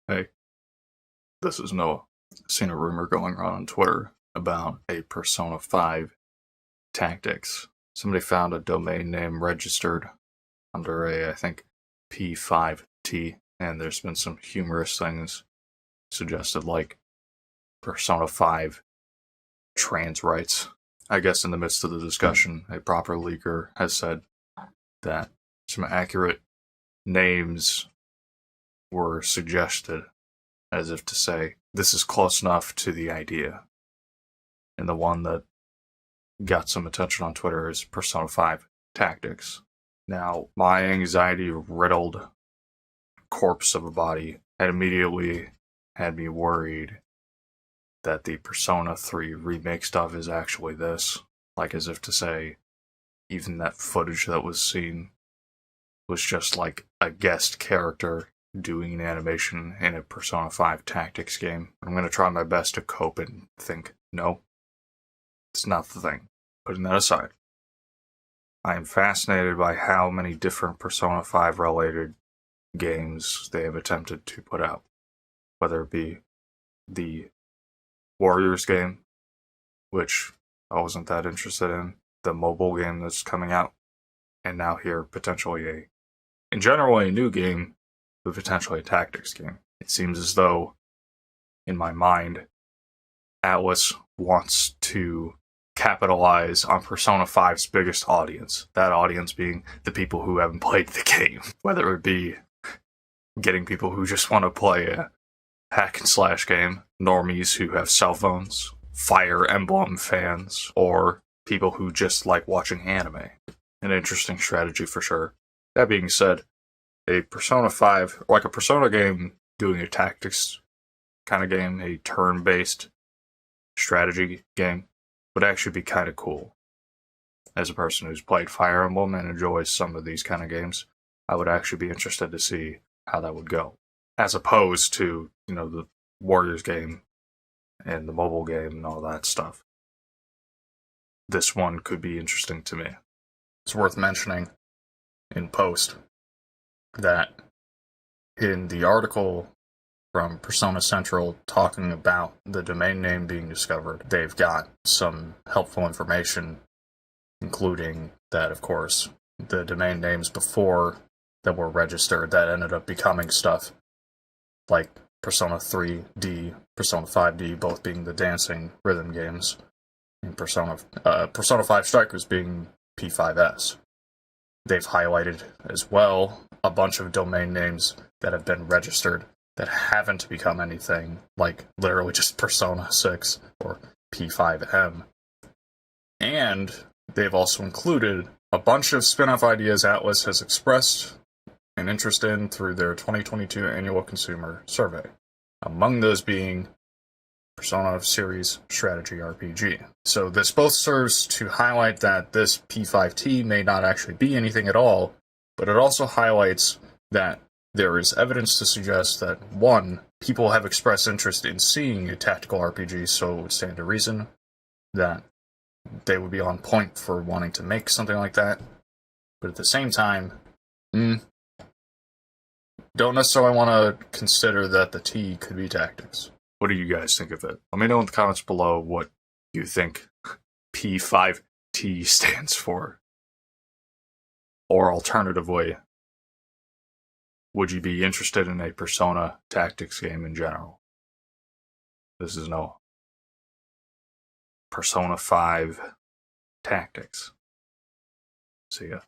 Hey, this is Noah. Seen a rumor going around on Twitter about a Persona 5 tactics. Somebody found a domain name registered under I think, P5T, and there's been some humorous things suggested like Persona 5 trans rights. I guess in the midst of the discussion, a proper leaker has said that some accurate names were suggested, as if to say, this is close enough to the idea. And the one that got some attention on Twitter is Persona 5 Tactics. Now, my anxiety-riddled corpse of a body had immediately had me worried that the Persona 3 remake stuff is actually this. Like, as if to say, even that footage that was seen was just like a guest character doing an animation in a Persona 5 Tactics game. I'm going to try my best to cope and think, no, it's not the thing. Putting that aside, I am fascinated by how many different Persona 5 related games they have attempted to put out. Whether it be the Warriors game, which I wasn't that interested in, the mobile game that's coming out, and now here potentially in general a new game, but potentially a tactics game. It seems as though, in my mind, Atlas wants to capitalize on Persona 5's biggest audience. That audience being the people who haven't played the game. Whether it be getting people who just want to play a hack and slash game, normies who have cell phones, Fire Emblem fans, or people who just like watching anime. An interesting strategy for sure. That being said, a Persona 5, like a Persona game doing a tactics kind of game, a turn-based strategy game, would actually be kind of cool. As a person who's played Fire Emblem and enjoys some of these kind of games, I would actually be interested to see how that would go. As opposed to, the Warriors game and the mobile game and all that stuff. This one could be interesting to me. It's worth mentioning in post that in the article from Persona Central talking about the domain name being discovered, they've got some helpful information, including that, of course, the domain names before that were registered that ended up becoming stuff like Persona 3D, Persona 5D, both being the dancing rhythm games, and Persona 5 Strikers being P5S. They've highlighted as well a bunch of domain names that have been registered that haven't become anything, like literally just Persona 6 or P5M. And they've also included a bunch of spin-off ideas Atlas has expressed an interest in through their 2022 annual consumer survey. Among those being Persona series strategy RPG. So this both serves to highlight that this P5T may not actually be anything at all, but it also highlights that there is evidence to suggest that, one, people have expressed interest in seeing a tactical RPG, so it would stand to reason that they would be on point for wanting to make something like that. But at the same time, don't necessarily want to consider that the T could be tactics. What do you guys think of it? Let me know in the comments below what you think P5T stands for. Or alternatively, would you be interested in a Persona tactics game in general? This is no Persona 5 Tactics. See ya.